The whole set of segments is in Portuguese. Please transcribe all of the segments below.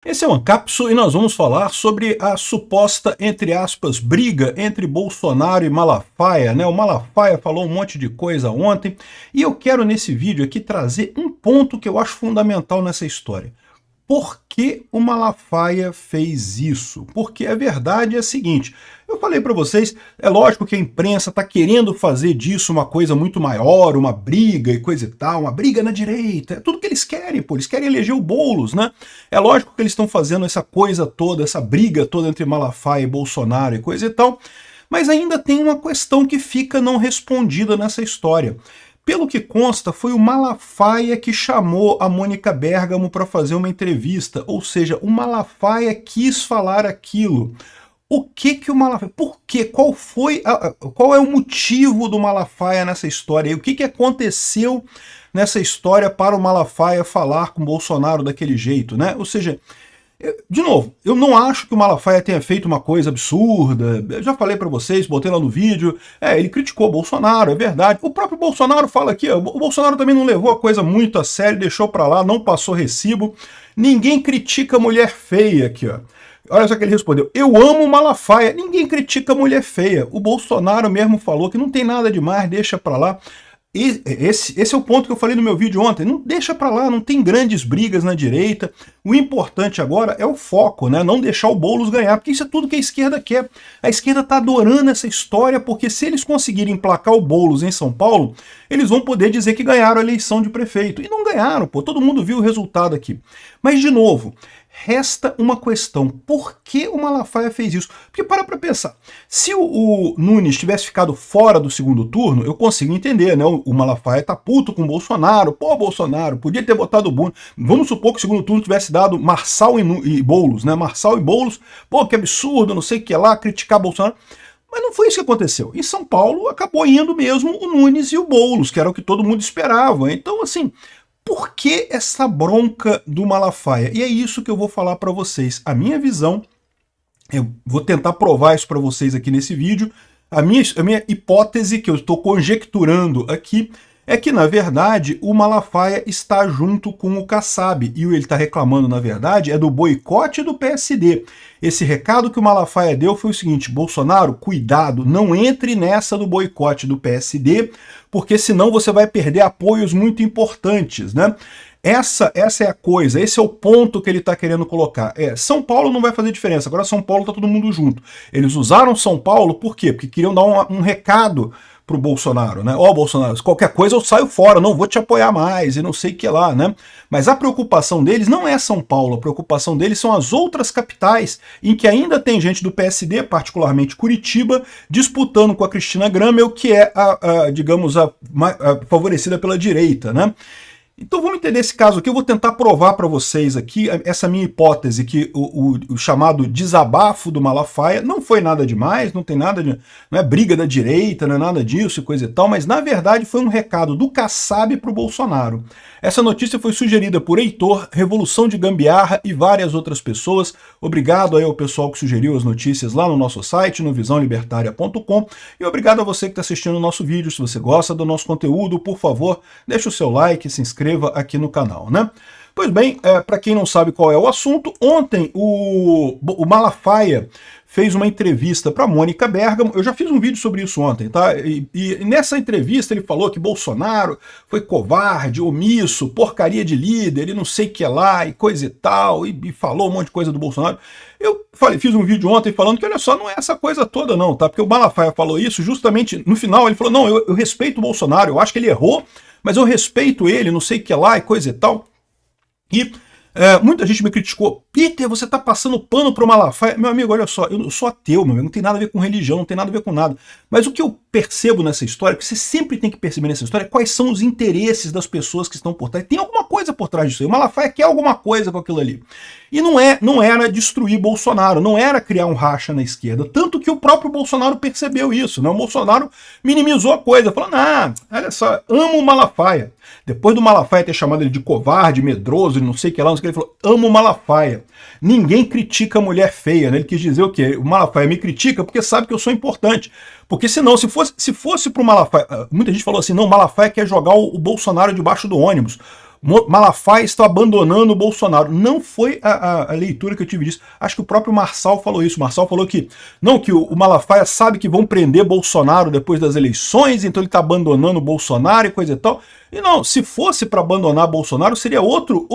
Esse é o Ancapso e nós vamos falar sobre a suposta, entre aspas, briga entre Bolsonaro e Malafaia, né? O Malafaia falou um monte de coisa ontem e eu quero nesse vídeo aqui trazer um ponto que eu acho fundamental nessa história. Por que o Malafaia fez isso? Porque a verdade é a seguinte, eu falei para vocês, é lógico que a imprensa está querendo fazer disso uma coisa muito maior, uma briga e coisa e tal, uma briga na direita, é tudo que eles querem, pô, eles querem eleger o Boulos, né? É lógico que eles estão fazendo essa coisa toda, essa briga toda entre Malafaia e Bolsonaro e coisa e tal, mas ainda tem uma questão que fica não respondida nessa história. Pelo que consta, foi o Malafaia que chamou a Mônica Bergamo para fazer uma entrevista, ou seja, o Malafaia quis falar aquilo. O que o Malafaia... Por quê? Qual é o motivo do Malafaia nessa história? E o que aconteceu nessa história para o Malafaia falar com Bolsonaro daquele jeito, né? Ou seja, de novo, eu não acho que o Malafaia tenha feito uma coisa absurda, eu já falei para vocês, botei lá no vídeo, ele criticou o Bolsonaro, é verdade, o próprio Bolsonaro fala aqui, o Bolsonaro também não levou a coisa muito a sério, deixou para lá, não passou recibo, ninguém critica mulher feia aqui, ó. Olha só que ele respondeu, eu amo o Malafaia, ninguém critica mulher feia, o Bolsonaro mesmo falou que não tem nada demais, deixa para lá. Esse é o ponto que eu falei no meu vídeo ontem, não deixa pra lá, não tem grandes brigas na direita, o importante agora é o foco, né? Não deixar o Boulos ganhar, porque isso é tudo que a esquerda quer. A esquerda tá adorando essa história, porque se eles conseguirem emplacar o Boulos em São Paulo, eles vão poder dizer que ganharam a eleição de prefeito, e não ganharam, pô, todo mundo viu o resultado aqui. Mas de novo, resta uma questão, por que o Malafaia fez isso? Porque para pensar, se o Nunes tivesse ficado fora do segundo turno, eu consigo entender, né? O Malafaia tá puto com o Bolsonaro, pô, Bolsonaro, podia ter votado o Boulos. Vamos supor que o segundo turno tivesse dado Marçal e Boulos, né? Marçal e Boulos, pô, que absurdo, não sei o que lá, criticar Bolsonaro. Mas não foi isso que aconteceu. Em São Paulo acabou indo mesmo o Nunes e o Boulos, que era o que todo mundo esperava. Então, assim, por que essa bronca do Malafaia? E é isso que eu vou falar para vocês. A minha visão, eu vou tentar provar isso para vocês aqui nesse vídeo, a minha hipótese, que eu estou conjecturando aqui, é que, na verdade, o Malafaia está junto com o Kassab, e ele está reclamando, na verdade, é do boicote do PSD. Esse recado que o Malafaia deu foi o seguinte, Bolsonaro, cuidado, não entre nessa do boicote do PSD, porque senão você vai perder apoios muito importantes, né? Essa é a coisa, esse é o ponto que ele está querendo colocar. São Paulo não vai fazer diferença, agora São Paulo está todo mundo junto. Eles usaram São Paulo por quê? Porque queriam dar um recado pro Bolsonaro, né? Ó, Bolsonaro, qualquer coisa eu saio fora, não vou te apoiar mais e não sei o que lá, né? Mas a preocupação deles não é São Paulo, a preocupação deles são as outras capitais em que ainda tem gente do PSD, particularmente Curitiba, disputando com a Cristina Gramel, que é digamos, a favorecida pela direita, né? Então vamos entender esse caso aqui, eu vou tentar provar para vocês aqui essa minha hipótese, que o chamado desabafo do Malafaia não foi nada demais, não tem nada de... não é briga da direita, não é nada disso e coisa e tal, mas na verdade foi um recado do Kassab para o Bolsonaro. Essa notícia foi sugerida por Heitor, Revolução de Gambiarra e várias outras pessoas. Obrigado aí ao pessoal que sugeriu as notícias lá no nosso site, no visãolibertaria.com, e obrigado a você que está assistindo o nosso vídeo. Se você gosta do nosso conteúdo, por favor, deixe o seu like, se inscreva aqui no canal, né? Pois bem, para quem não sabe qual é o assunto, ontem o Malafaia fez uma entrevista para Mônica Bergamo, eu já fiz um vídeo sobre isso ontem, tá? E nessa entrevista ele falou que Bolsonaro foi covarde, omisso, porcaria de líder, e não sei o que lá, e coisa e tal, e falou um monte de coisa do Bolsonaro. Eu fiz um vídeo ontem falando que, olha só, não é essa coisa toda não, tá? Porque o Malafaia falou isso justamente, no final ele falou, não, eu respeito o Bolsonaro, eu acho que ele errou, mas eu respeito ele, não sei o que lá, e coisa e tal. E muita gente me criticou, Peter, você tá passando pano pro Malafaia. Meu amigo, olha só, eu sou ateu, meu amigo, não tem nada a ver com religião, não tem nada a ver com nada. Mas o que eu percebo nessa história, que você sempre tem que perceber nessa história, é quais são os interesses das pessoas que estão por trás. Tem alguma coisa por trás disso aí. O Malafaia quer alguma coisa com aquilo ali. E não era destruir Bolsonaro, não era criar um racha na esquerda. Tanto que o próprio Bolsonaro percebeu isso, né? O Bolsonaro minimizou a coisa, falando, olha só, amo o Malafaia. Depois do Malafaia ter chamado ele de covarde, medroso, não sei o que lá, não sei o que, ele falou, amo o Malafaia. Ninguém critica a mulher feia, né? Ele quis dizer o quê? O Malafaia me critica porque sabe que eu sou importante. Porque senão, se fosse pro Malafaia... Muita gente falou assim, não, o Malafaia quer jogar o Bolsonaro debaixo do ônibus. Malafaia está abandonando o Bolsonaro. Não foi a leitura que eu tive disso. Acho que o próprio Marçal falou isso. O Marçal falou que não, que o Malafaia sabe que vão prender Bolsonaro depois das eleições, então ele está abandonando o Bolsonaro e coisa e tal. E não, se fosse para abandonar Bolsonaro, seria outro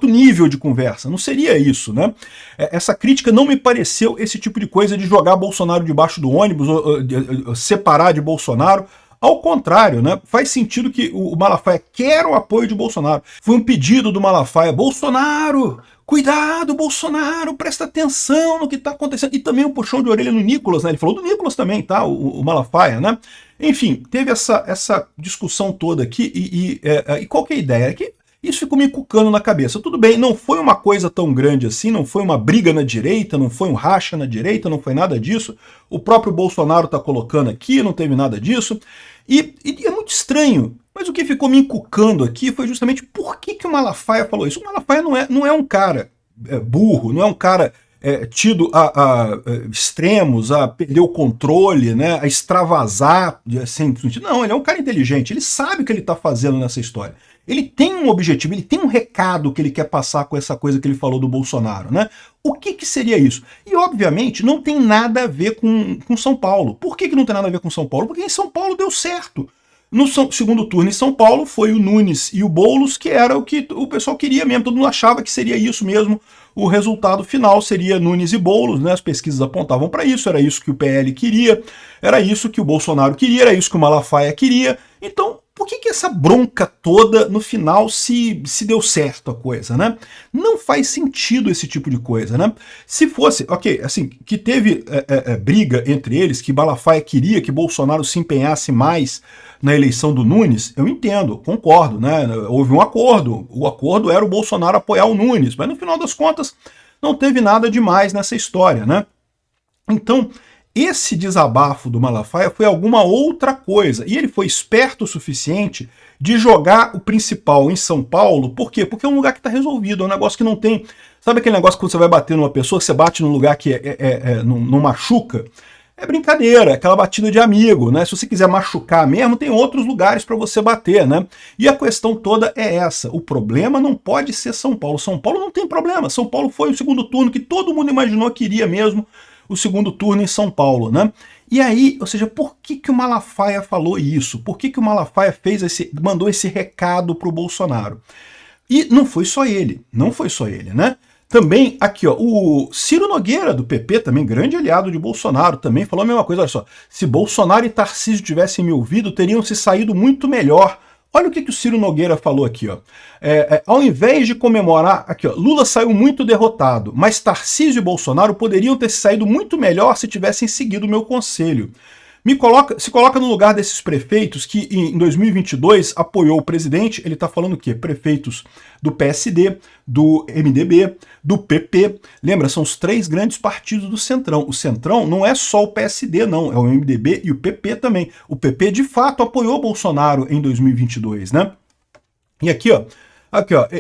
nível de conversa. Não seria isso, né? Essa crítica não me pareceu esse tipo de coisa de jogar Bolsonaro debaixo do ônibus, ou separar de Bolsonaro. Ao contrário, né? Faz sentido que o Malafaia quer o apoio de Bolsonaro. Foi um pedido do Malafaia: Bolsonaro, cuidado, Bolsonaro, presta atenção no que está acontecendo. E também um puxão de orelha no Nicolas, né? Ele falou do Nicolas também, tá? O Malafaia, né? Enfim, teve essa discussão toda aqui. E qual que é a ideia? É que isso ficou me cucando na cabeça. Tudo bem, não foi uma coisa tão grande assim, não foi uma briga na direita, não foi um racha na direita, não foi nada disso. O próprio Bolsonaro está colocando aqui, não teve nada disso. E é muito estranho, mas o que ficou me encucando aqui foi justamente por que o Malafaia falou isso. O Malafaia não é um cara burro, não é um cara tido a extremos, a perder o controle, né, a extravasar sem sentido. Não, ele é um cara inteligente, ele sabe o que ele está fazendo nessa história. Ele tem um objetivo, ele tem um recado que ele quer passar com essa coisa que ele falou do Bolsonaro, né? O que seria isso? E, obviamente, não tem nada a ver com São Paulo. Por que não tem nada a ver com São Paulo? Porque em São Paulo deu certo. No segundo turno em São Paulo foi o Nunes e o Boulos, que era o que o pessoal queria mesmo. Todo mundo achava que seria isso mesmo. O resultado final seria Nunes e Boulos, né? As pesquisas apontavam para isso, era isso que o PL queria, era isso que o Bolsonaro queria, era isso que o Malafaia queria. Então, por que essa bronca toda, no final, se deu certo a coisa, né? Não faz sentido esse tipo de coisa, né? Se fosse, ok, assim, que teve briga entre eles, que Malafaia queria que Bolsonaro se empenhasse mais na eleição do Nunes, eu entendo, concordo, né? Houve um acordo, o acordo era o Bolsonaro apoiar o Nunes, mas no final das contas não teve nada demais nessa história, né? Então, esse desabafo do Malafaia foi alguma outra coisa, e ele foi esperto o suficiente de jogar o principal em São Paulo. Por quê? Porque é um lugar que está resolvido, é um negócio que não tem... Sabe aquele negócio que quando você vai bater numa pessoa, você bate num lugar que não machuca? É brincadeira, é aquela batida de amigo, né? Se você quiser machucar mesmo, tem outros lugares para você bater, né? E a questão toda é essa, o problema não pode ser São Paulo. São Paulo não tem problema, São Paulo foi o segundo turno que todo mundo imaginou que iria mesmo, o segundo turno em São Paulo, né? E aí, ou seja, por que o Malafaia falou isso? Por que o Malafaia mandou esse recado para o Bolsonaro? E não foi só ele, né? Também, aqui, ó, o Ciro Nogueira, do PP, também grande aliado de Bolsonaro, também falou a mesma coisa. Olha só, se Bolsonaro e Tarcísio tivessem me ouvido, teriam se saído muito melhor. Olha o que o Ciro Nogueira falou aqui, ó. Ao invés de comemorar, aqui, ó, Lula saiu muito derrotado, mas Tarcísio e Bolsonaro poderiam ter saído muito melhor se tivessem seguido o meu conselho. Se coloca no lugar desses prefeitos que em 2022 apoiou o presidente. Ele está falando o quê? Prefeitos do PSD, do MDB, do PP. Lembra, são os três grandes partidos do Centrão. O Centrão não é só o PSD, não, é o MDB e o PP também. O PP, de fato, apoiou Bolsonaro em 2022, né? E aqui, ó,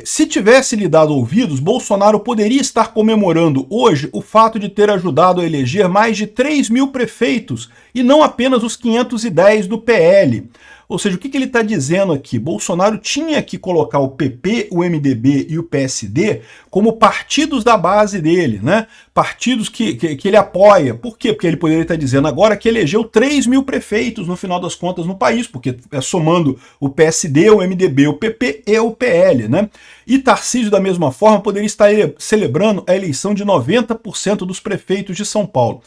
se tivesse lhe dado ouvidos, Bolsonaro poderia estar comemorando hoje o fato de ter ajudado a eleger mais de 3 mil prefeitos e não apenas os 510 do PL. Ou seja, o que ele está dizendo aqui? Bolsonaro tinha que colocar o PP, o MDB e o PSD como partidos da base dele, né? Partidos que ele apoia. Por quê? Porque ele poderia estar dizendo agora que elegeu 3 mil prefeitos, no final das contas, no país, porque é somando o PSD, o MDB, o PP e o PL, né? E Tarcísio, da mesma forma, poderia estar celebrando a eleição de 90% dos prefeitos de São Paulo.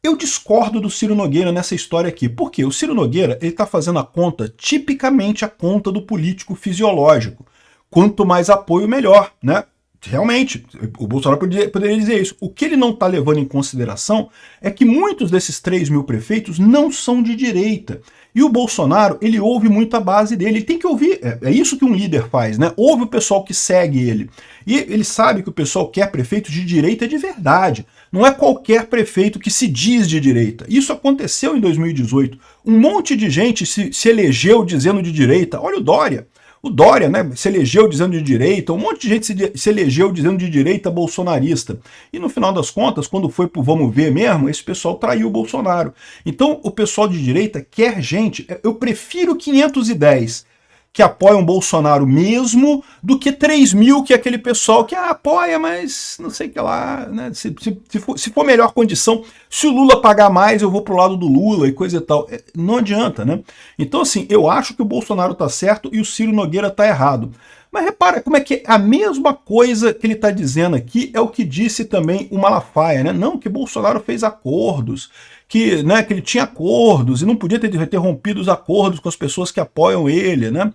Eu discordo do Ciro Nogueira nessa história aqui. Por quê? O Ciro Nogueira está fazendo a conta, tipicamente a conta do político fisiológico. Quanto mais apoio, melhor, né? Realmente, o Bolsonaro poderia dizer isso. O que ele não está levando em consideração é que muitos desses 3 mil prefeitos não são de direita. E o Bolsonaro, ele ouve muito a base dele. Ele tem que ouvir, é isso que um líder faz, né? Ouve o pessoal que segue ele. E ele sabe que o pessoal quer prefeito de direita de verdade. Não é qualquer prefeito que se diz de direita. Isso aconteceu em 2018. Um monte de gente se elegeu dizendo de direita. Olha o Dória. O Dória, né, se elegeu dizendo de direita, um monte de gente se elegeu dizendo de direita bolsonarista. E no final das contas, quando foi pro vamos ver mesmo, esse pessoal traiu o Bolsonaro. Então o pessoal de direita quer gente, eu prefiro 510 que apoiam Bolsonaro mesmo do que 3 mil que é aquele pessoal que apoia, mas não sei o que lá, né? Se for melhor condição, se o Lula pagar mais, eu vou pro lado do Lula e coisa e tal. Não adianta, né? Então, assim, eu acho que o Bolsonaro tá certo e o Ciro Nogueira tá errado. Mas repara como é que a mesma coisa que ele está dizendo aqui é o que disse também o Malafaia, né? Não, que Bolsonaro fez acordos, que, né, que ele tinha acordos e não podia ter rompido os acordos com as pessoas que apoiam ele, né?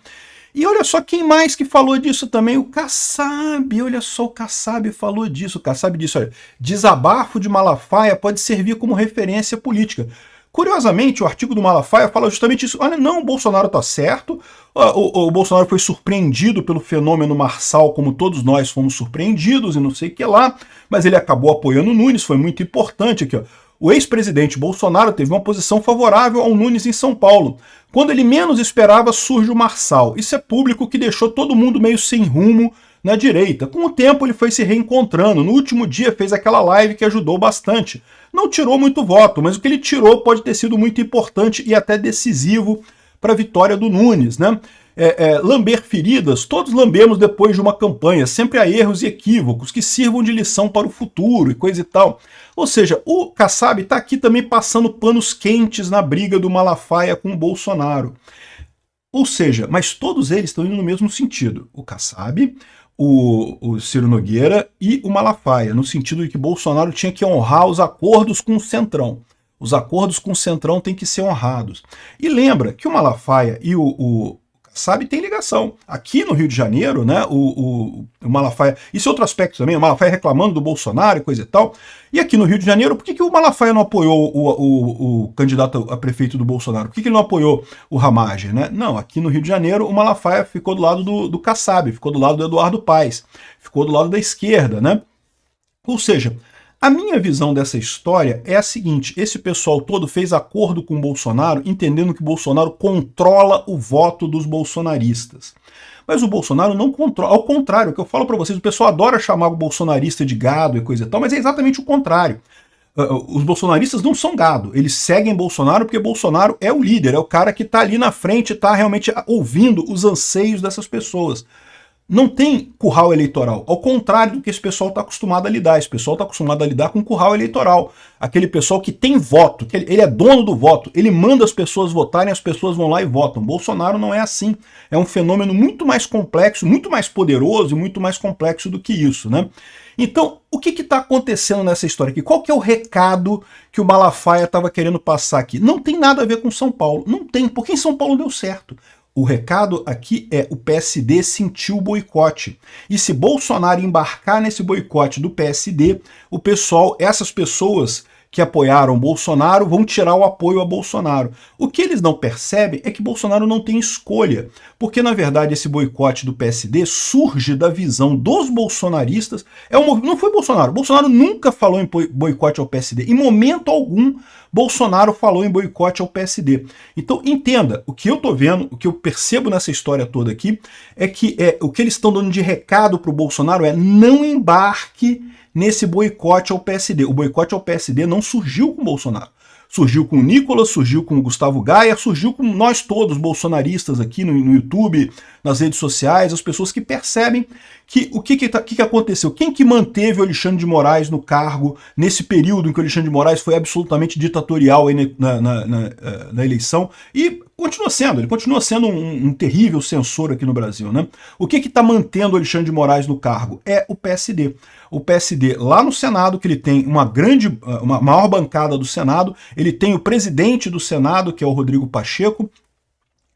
E olha só quem mais que falou disso também, o Kassab, olha só, o Kassab falou disso, o Kassab disse, olha, desabafo de Malafaia pode servir como referência política. Curiosamente, o artigo do Malafaia fala justamente isso. Olha, não, o Bolsonaro está certo, o Bolsonaro foi surpreendido pelo fenômeno Marçal, como todos nós fomos surpreendidos e não sei o que lá, mas ele acabou apoiando o Nunes, foi muito importante aqui, ó. O ex-presidente Bolsonaro teve uma posição favorável ao Nunes em São Paulo. Quando ele menos esperava, surge o Marçal. Isso é público que deixou todo mundo meio sem rumo na direita. Com o tempo ele foi se reencontrando. No último dia fez aquela live que ajudou bastante. Não tirou muito voto, mas o que ele tirou pode ter sido muito importante e até decisivo para a vitória do Nunes, né? Lamber feridas, todos lambemos depois de uma campanha, sempre há erros e equívocos que sirvam de lição para o futuro e coisa e tal. Ou seja, o Kassab está aqui também passando panos quentes na briga do Malafaia com o Bolsonaro. Ou seja, mas todos eles estão indo no mesmo sentido. O Kassab, o Ciro Nogueira e o Malafaia, no sentido de que Bolsonaro tinha que honrar os acordos com o Centrão. Os acordos com o Centrão têm que ser honrados. E lembra que o Malafaia e o Kassab tem ligação. Aqui no Rio de Janeiro, né, o Malafaia... Isso é outro aspecto também, o Malafaia reclamando do Bolsonaro e coisa e tal. E aqui no Rio de Janeiro, por que o Malafaia não apoiou o candidato a prefeito do Bolsonaro? Por que ele não apoiou o Ramagem, né? Não, aqui no Rio de Janeiro o Malafaia ficou do lado do Kassab, ficou do lado do Eduardo Paes, ficou do lado da esquerda, né? Ou seja, a minha visão dessa história é a seguinte: esse pessoal todo fez acordo com o Bolsonaro, entendendo que o Bolsonaro controla o voto dos bolsonaristas. Mas o Bolsonaro não controla, ao contrário, o que eu falo para vocês, o pessoal adora chamar o bolsonarista de gado e coisa e tal, mas é exatamente o contrário. Os bolsonaristas não são gado, eles seguem Bolsonaro porque Bolsonaro é o líder, é o cara que está ali na frente, está realmente ouvindo os anseios dessas pessoas. Não tem curral eleitoral, ao contrário do que esse pessoal está acostumado a lidar. Esse pessoal está acostumado a lidar com curral eleitoral. Aquele pessoal que tem voto, que ele é dono do voto, ele manda as pessoas votarem, as pessoas vão lá e votam. Bolsonaro não é assim. É um fenômeno muito mais complexo, muito mais poderoso e muito mais complexo do que isso, né? Então, o que está acontecendo nessa história aqui? Qual que é o recado que o Malafaia estava querendo passar aqui? Não tem nada a ver com São Paulo. Não tem, porque em São Paulo deu certo. O recado aqui é: o PSD sentiu o boicote. E se Bolsonaro embarcar nesse boicote do PSD, o pessoal, essas pessoas que apoiaram Bolsonaro vão tirar o apoio a Bolsonaro. O que eles não percebem é que Bolsonaro não tem escolha, porque na verdade esse boicote do PSD surge da visão dos bolsonaristas. Não foi Bolsonaro. Bolsonaro nunca falou em boicote ao PSD. Em momento algum, Bolsonaro falou em boicote ao PSD. Então entenda, o que eu tô vendo, o que eu percebo nessa história toda aqui, é que o que eles estão dando de recado para o Bolsonaro é: não embarque nesse boicote ao PSD. O boicote ao PSD não surgiu com o Bolsonaro. Surgiu com o Nicolas, surgiu com o Gustavo Gaia, surgiu com nós todos, bolsonaristas aqui no YouTube, nas redes sociais, as pessoas que percebem que o que aconteceu. Quem que manteve o Alexandre de Moraes no cargo nesse período em que o Alexandre de Moraes foi absolutamente ditatorial aí na eleição? E continua sendo, ele continua sendo um terrível censor aqui no Brasil, né? O que está mantendo o Alexandre de Moraes no cargo? É o PSD. O PSD lá no Senado, que ele tem uma maior bancada do Senado, ele tem o presidente do Senado, que é o Rodrigo Pacheco.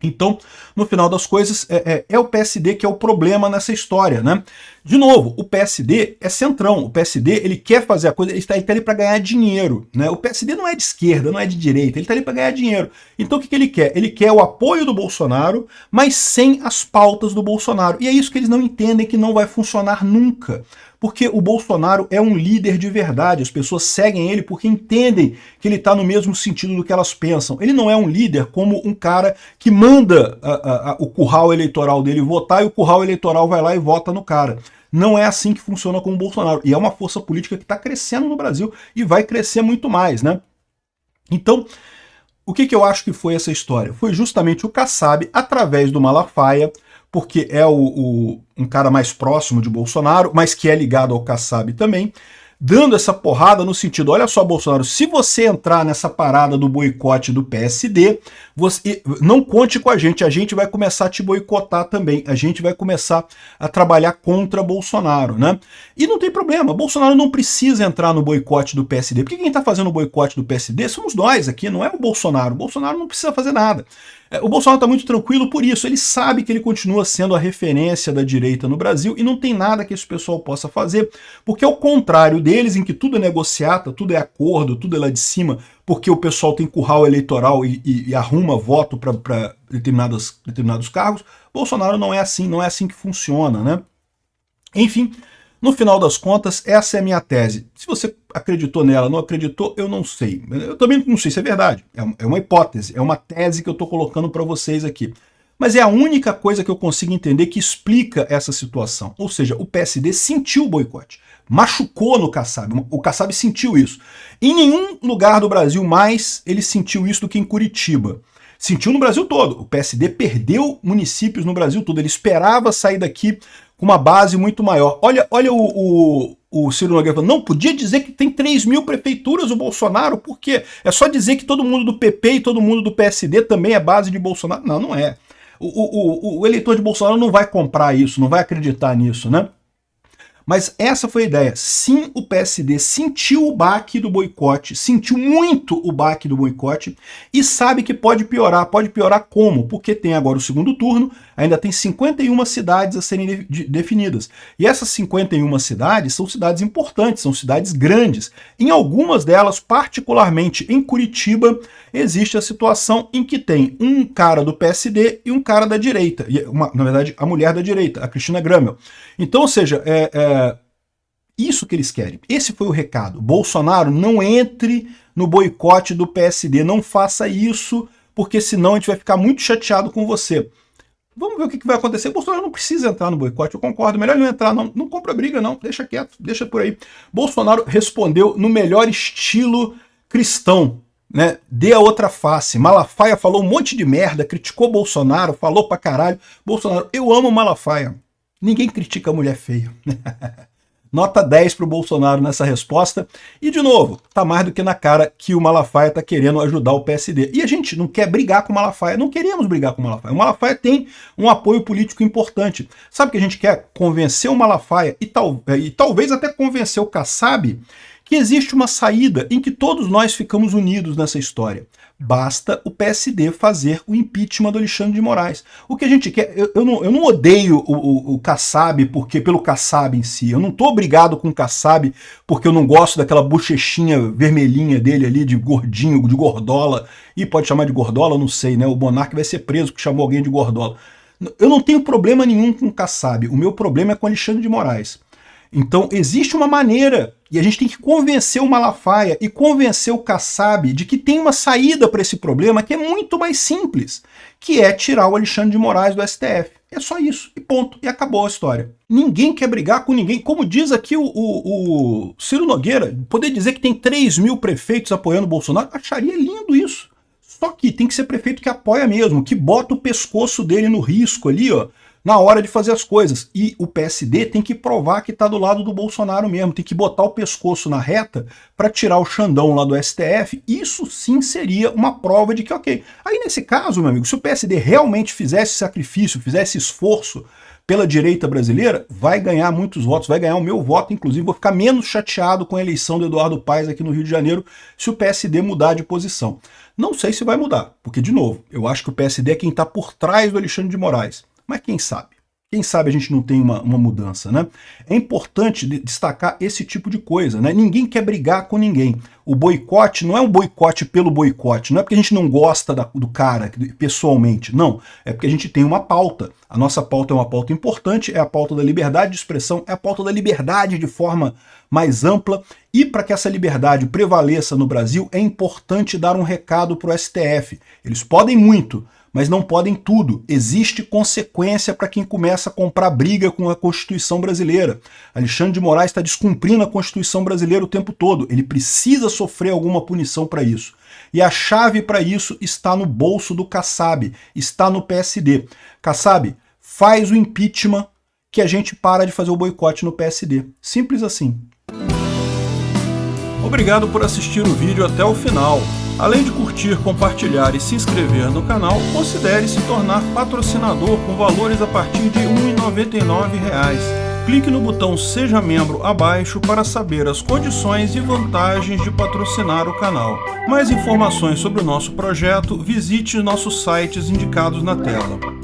Então, no final das coisas, é o PSD que é o problema nessa história, né? De novo, o PSD é centrão, o PSD ele quer fazer a coisa, ele está ali para ganhar dinheiro, né? O PSD não é de esquerda, não é de direita, ele está ali para ganhar dinheiro. Então o que ele quer? Ele quer o apoio do Bolsonaro, mas sem as pautas do Bolsonaro. E é isso que eles não entendem, que não vai funcionar nunca. Porque o Bolsonaro é um líder de verdade, as pessoas seguem ele porque entendem que ele está no mesmo sentido do que elas pensam. Ele não é um líder como um cara que manda o curral eleitoral dele votar e o curral eleitoral vai lá e vota no cara. Não é assim que funciona com o Bolsonaro. E é uma força política que está crescendo no Brasil e vai crescer muito mais, né? Então, o que eu acho que foi essa história? Foi justamente o Kassab, através do Malafaia, porque é um cara mais próximo de Bolsonaro, mas que é ligado ao Kassab também, dando essa porrada no sentido, olha só, Bolsonaro, se você entrar nessa parada do boicote do PSD, você não conte com a gente vai começar a te boicotar também, a gente vai começar a trabalhar contra Bolsonaro, né? E não tem problema, Bolsonaro não precisa entrar no boicote do PSD, porque quem está fazendo o boicote do PSD somos nós aqui, não é o Bolsonaro não precisa fazer nada. O Bolsonaro está muito tranquilo por isso, ele sabe que ele continua sendo a referência da direita no Brasil e não tem nada que esse pessoal possa fazer, porque ao contrário deles, em que tudo é negociata, tudo é acordo, tudo é lá de cima, porque o pessoal tem curral eleitoral e arruma voto para determinados cargos, Bolsonaro não é assim que funciona, né? Enfim, no final das contas, essa é a minha tese. Se você acreditou nela, não acreditou, eu não sei. Eu também não sei se é verdade. É uma hipótese, é uma tese que eu estou colocando para vocês aqui. Mas é a única coisa que eu consigo entender que explica essa situação. Ou seja, o PSD sentiu o boicote. Machucou no Kassab. O Kassab sentiu isso. Em nenhum lugar do Brasil mais ele sentiu isso do que em Curitiba. Sentiu no Brasil todo. O PSD perdeu municípios no Brasil todo. Ele esperava sair daqui com uma base muito maior. Olha o Ciro Nogueira falando, não, podia dizer que tem 3.000 prefeituras o Bolsonaro, por quê? É só dizer que todo mundo do PP e todo mundo do PSD também é base de Bolsonaro. Não, não é. O eleitor de Bolsonaro não vai comprar isso, não vai acreditar nisso, né? Mas essa foi a ideia. Sim, o PSD sentiu o baque do boicote, sentiu muito o baque do boicote e sabe que pode piorar. Pode piorar como? Porque tem agora o segundo turno, ainda tem 51 cidades a serem definidas. E essas 51 cidades são cidades importantes, são cidades grandes. Em algumas delas, particularmente em Curitiba, existe a situação em que tem um cara do PSD e um cara da direita. Na verdade, a mulher da direita, a Cristina Gramel. Então, ou seja, isso que eles querem. Esse foi o recado. Bolsonaro, não entre no boicote do PSD, não faça isso, porque senão a gente vai ficar muito chateado com você. Vamos ver o que vai acontecer. Bolsonaro não precisa entrar no boicote, eu concordo. Melhor não entrar, não. Não compra briga, não. Deixa quieto, deixa por aí. Bolsonaro respondeu no melhor estilo cristão, né? Dê a outra face. Malafaia falou um monte de merda, criticou Bolsonaro, falou pra caralho. Bolsonaro, eu amo Malafaia. Ninguém critica a mulher feia. Nota 10 para o Bolsonaro nessa resposta. E, de novo, tá mais do que na cara que o Malafaia tá querendo ajudar o PSD. E a gente não quer brigar com o Malafaia, não queremos brigar com o Malafaia. O Malafaia tem um apoio político importante. Sabe o que a gente quer? Convencer o Malafaia e talvez até convencer o Kassab que existe uma saída em que todos nós ficamos unidos nessa história. Basta o PSD fazer o impeachment do Alexandre de Moraes. O que a gente quer... Eu não odeio o Kassab pelo Kassab em si. Eu não estou brigado com o Kassab porque eu não gosto daquela bochechinha vermelhinha dele ali, de gordinho, de gordola. E pode chamar de gordola, não sei, né? O Monark vai ser preso porque chamou alguém de gordola. Eu não tenho problema nenhum com o Kassab. O meu problema é com o Alexandre de Moraes. Então existe uma maneira, e a gente tem que convencer o Malafaia e convencer o Kassab de que tem uma saída para esse problema que é muito mais simples, que é tirar o Alexandre de Moraes do STF. É só isso, e ponto, e acabou a história. Ninguém quer brigar com ninguém. Como diz aqui o Ciro Nogueira, poder dizer que tem 3.000 prefeitos apoiando o Bolsonaro, acharia lindo isso. Só que tem que ser prefeito que apoia mesmo, que bota o pescoço dele no risco ali, ó, na hora de fazer as coisas. E o PSD tem que provar que está do lado do Bolsonaro mesmo, tem que botar o pescoço na reta para tirar o Xandão lá do STF. Isso sim seria uma prova de que, ok. Aí nesse caso, meu amigo, se o PSD realmente fizesse sacrifício, fizesse esforço pela direita brasileira, vai ganhar muitos votos, vai ganhar o meu voto, inclusive vou ficar menos chateado com a eleição do Eduardo Paes aqui no Rio de Janeiro se o PSD mudar de posição. Não sei se vai mudar, porque, de novo, eu acho que o PSD é quem está por trás do Alexandre de Moraes. Mas quem sabe? Quem sabe a gente não tem uma mudança, né? É importante destacar esse tipo de coisa, né? Ninguém quer brigar com ninguém. O boicote não é um boicote pelo boicote, não é porque a gente não gosta do cara pessoalmente, não. É porque a gente tem uma pauta. A nossa pauta é uma pauta importante, é a pauta da liberdade de expressão, é a pauta da liberdade de forma mais ampla. E para que essa liberdade prevaleça no Brasil, é importante dar um recado para o STF. Eles podem muito, mas não podem tudo. Existe consequência para quem começa a comprar briga com a Constituição brasileira. Alexandre de Moraes está descumprindo a Constituição brasileira o tempo todo. Ele precisa sofrer alguma punição para isso. E a chave para isso está no bolso do Kassab, está no PSD. Kassab, faz o impeachment que a gente para de fazer o boicote no PSD. Simples assim. Obrigado por assistir o vídeo até o final. Além de curtir, compartilhar e se inscrever no canal, considere se tornar patrocinador com valores a partir de R$ 1,99. Clique no botão Seja Membro abaixo para saber as condições e vantagens de patrocinar o canal. Mais informações sobre o nosso projeto, visite nossos sites indicados na tela.